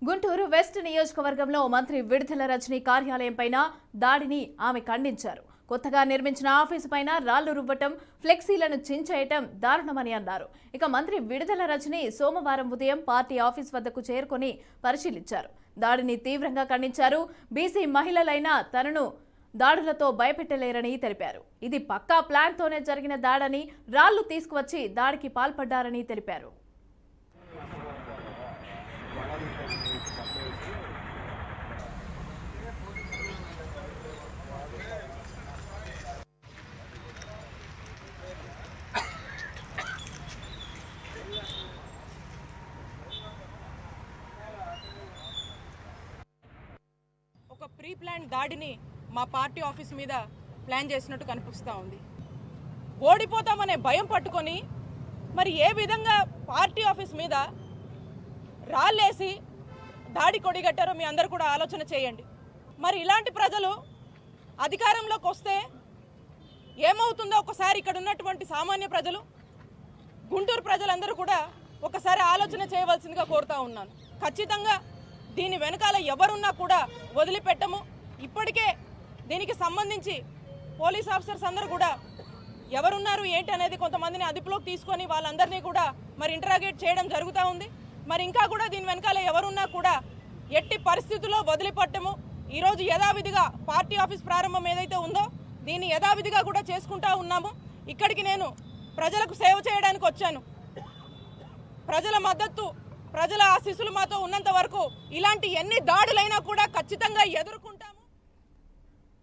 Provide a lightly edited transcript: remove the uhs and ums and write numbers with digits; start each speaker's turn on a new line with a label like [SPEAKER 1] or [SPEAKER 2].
[SPEAKER 1] Guntur west నియోజకవర్గంలో మంత్రి విడుదల రజనీ కార్యాలయంపైన దాడిని ఆమె ఖండించారు. కొత్తగా నిర్మించిన ఆఫీసు పైన రాళ్లు రువ్వటం, ఫ్లెక్సీలను చించేయటం దారుణమని అన్నారు. ఇక మంత్రి విడుదల రజనీ సోమవారం ఉదయం పార్టీ ఆఫీస్ వద్దకు చేరుకొని పరిశీలించారు. దాడిని తీవ్రంగా ఖండించారు. బీసీ మహిళలైన తనను దాడులతో భయపెట్టలేరని తెలిపారు. ఇది పక్కా ప్లాన్తోనే జరిగిన దాడని, రాళ్లు తీసుకువచ్చి దాడికి పాల్పడ్డారని తెలిపారు.
[SPEAKER 2] ఒక ప్రీ ప్లాన్ దాడిని మా పార్టీ ఆఫీస్ మీద ప్లాన్ చేసినట్టు కనిపిస్తూ ఉంది. ఓడిపోతామనే భయం పట్టుకొని మరి ఏ విధంగా పార్టీ ఆఫీస్ మీద రాళ్ళేసి దాడి కొడిగట్టారో మీ అందరూ కూడా ఆలోచన చేయండి. మరి ఇలాంటి ప్రజలు అధికారంలోకి వస్తే ఏమవుతుందో ఒకసారి ఇక్కడ ఉన్నటువంటి సామాన్య ప్రజలు, గుంటూరు ప్రజలందరూ కూడా ఒకసారి ఆలోచన చేయవలసిందిగా కోరుతా ఉన్నాను. ఖచ్చితంగా దీని వెనకాల ఎవరున్నా కూడా వదిలిపెట్టము. ఇప్పటికే దీనికి సంబంధించి పోలీస్ ఆఫీసర్స్ అందరూ కూడా ఎవరున్నారు ఏంటి అనేది కొంతమందిని అదుపులోకి తీసుకొని వాళ్ళందరినీ కూడా మరి ఇంటరాగేట్ చేయడం జరుగుతూ ఉంది. మరి ఇంకా కూడా దీని వెనకాల ఎవరున్నా కూడా ఎట్టి పరిస్థితుల్లో వదిలిపెట్టము. ఈరోజు యథావిధిగా పార్టీ ఆఫీస్ ప్రారంభం ఏదైతే ఉందో దీన్ని యథావిధిగా కూడా చేసుకుంటా ఉన్నాము. ఇక్కడికి నేను ప్రజలకు సేవ చేయడానికి వచ్చాను. ప్రజల మద్దతు, ప్రజల ఆశీస్సులు మాతో ఉన్నంత వరకు ఇలాంటి ఎన్ని దాడులైనా కూడా ఖచ్చితంగా ఎదుర్కొంటాం.